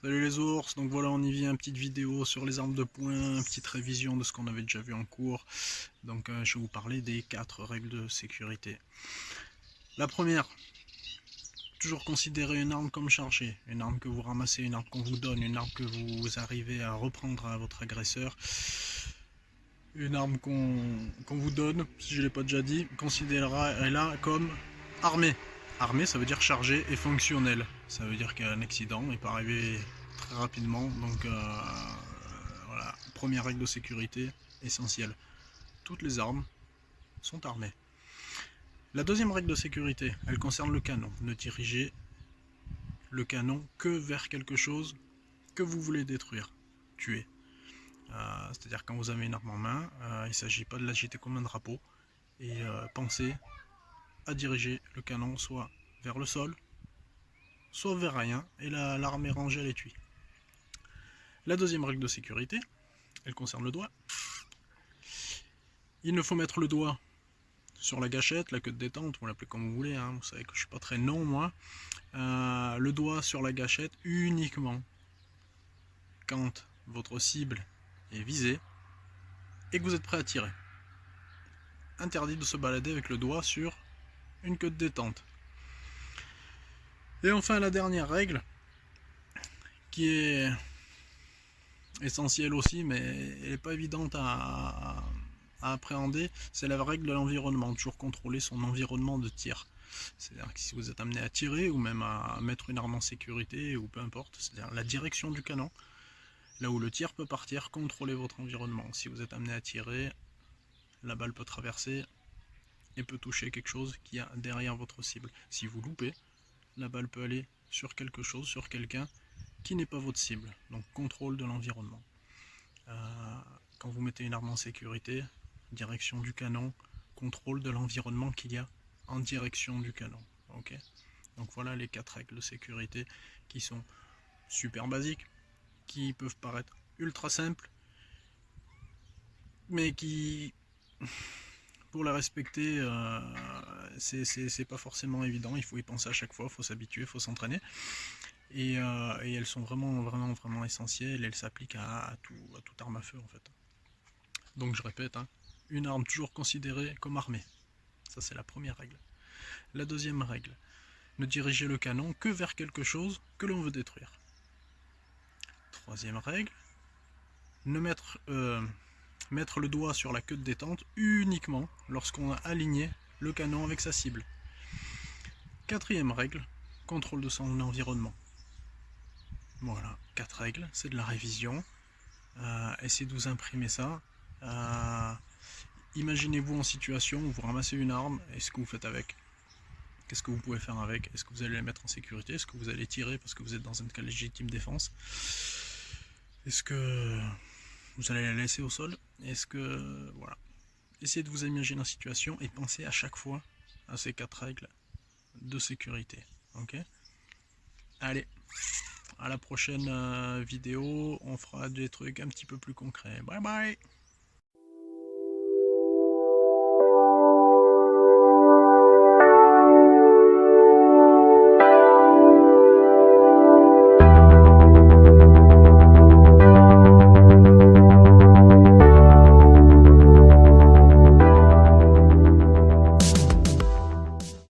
Salut les ours, donc voilà on y vient, une petite vidéo sur les armes de poing, une petite révision de ce qu'on avait déjà vu en cours. Donc je vais vous parler des 4 règles de sécurité. La première, toujours considérer une arme comme chargée, une arme que vous ramassez, une arme qu'on vous donne, une arme que vous arrivez à reprendre à votre agresseur. Une arme qu'on vous donne, si je ne l'ai pas déjà dit, considérez-la comme armée. Armée, ça veut dire chargée et fonctionnelle. Ça veut dire qu'un accident, il peut arriver très rapidement. Donc voilà, première règle de sécurité essentielle. Toutes les armes sont armées. La deuxième règle de sécurité, elle concerne le canon. Ne dirigez le canon que vers quelque chose que vous voulez détruire, tuer. C'est-à-dire quand vous avez une arme en main, il ne s'agit pas de l'agiter comme un drapeau. Et pensez à diriger le canon soit vers le sol, soit vers rien, et l'arme est rangée à l'étui. La deuxième règle de sécurité, elle concerne le doigt. Il ne faut mettre le doigt sur la gâchette, la queue de détente, vous l'appelez comme vous voulez, hein, vous savez que je suis pas très non moi. Le doigt sur la gâchette uniquement quand votre cible est visée et que vous êtes prêt à tirer. Interdit de se balader avec le doigt sur une queue de détente. Et enfin la dernière règle, qui est essentielle aussi, mais elle n'est pas évidente à appréhender, c'est la règle de l'environnement, toujours contrôler son environnement de tir. C'est-à-dire que si vous êtes amené à tirer, ou même à mettre une arme en sécurité, ou peu importe, c'est-à-dire la direction du canon, là où le tir peut partir, contrôlez votre environnement. Si vous êtes amené à tirer, la balle peut traverser et peut toucher quelque chose qui a derrière votre cible. Si vous loupez, la balle peut aller sur quelque chose, sur quelqu'un qui n'est pas votre cible. Donc contrôle de l'environnement. Quand vous mettez une arme en sécurité, direction du canon, contrôle de l'environnement qu'il y a en direction du canon. Okay, donc voilà les 4 règles de sécurité qui sont super basiques, qui peuvent paraître ultra simples, mais qui, pour les respecter, c'est pas forcément évident. Il faut y penser à chaque fois, il faut s'habituer, il faut s'entraîner. Et elles sont vraiment essentielles. Elles s'appliquent à toute arme à feu en fait. Donc je répète, hein, une arme toujours considérée comme armée. Ça c'est la première règle. La deuxième règle, ne diriger le canon que vers quelque chose que l'on veut détruire. Troisième règle, ne mettre le doigt sur la queue de détente uniquement lorsqu'on a aligné le canon avec sa cible. Quatrième règle, contrôle de son environnement. Voilà, 4 règles, c'est de la révision. Essayez de vous imprimer ça. Imaginez-vous en situation où vous ramassez une arme, et ce que vous faites avec. Qu'est-ce que vous pouvez faire avec? Est-ce que vous allez la mettre en sécurité? Est-ce que vous allez tirer parce que vous êtes dans un cas légitime défense? Est-ce que vous allez la laisser au sol? Est-ce que... Voilà. Essayez de vous imaginer en situation et pensez à chaque fois à ces 4 règles de sécurité. Ok? Allez, à la prochaine vidéo, on fera des trucs un petit peu plus concrets. Bye bye!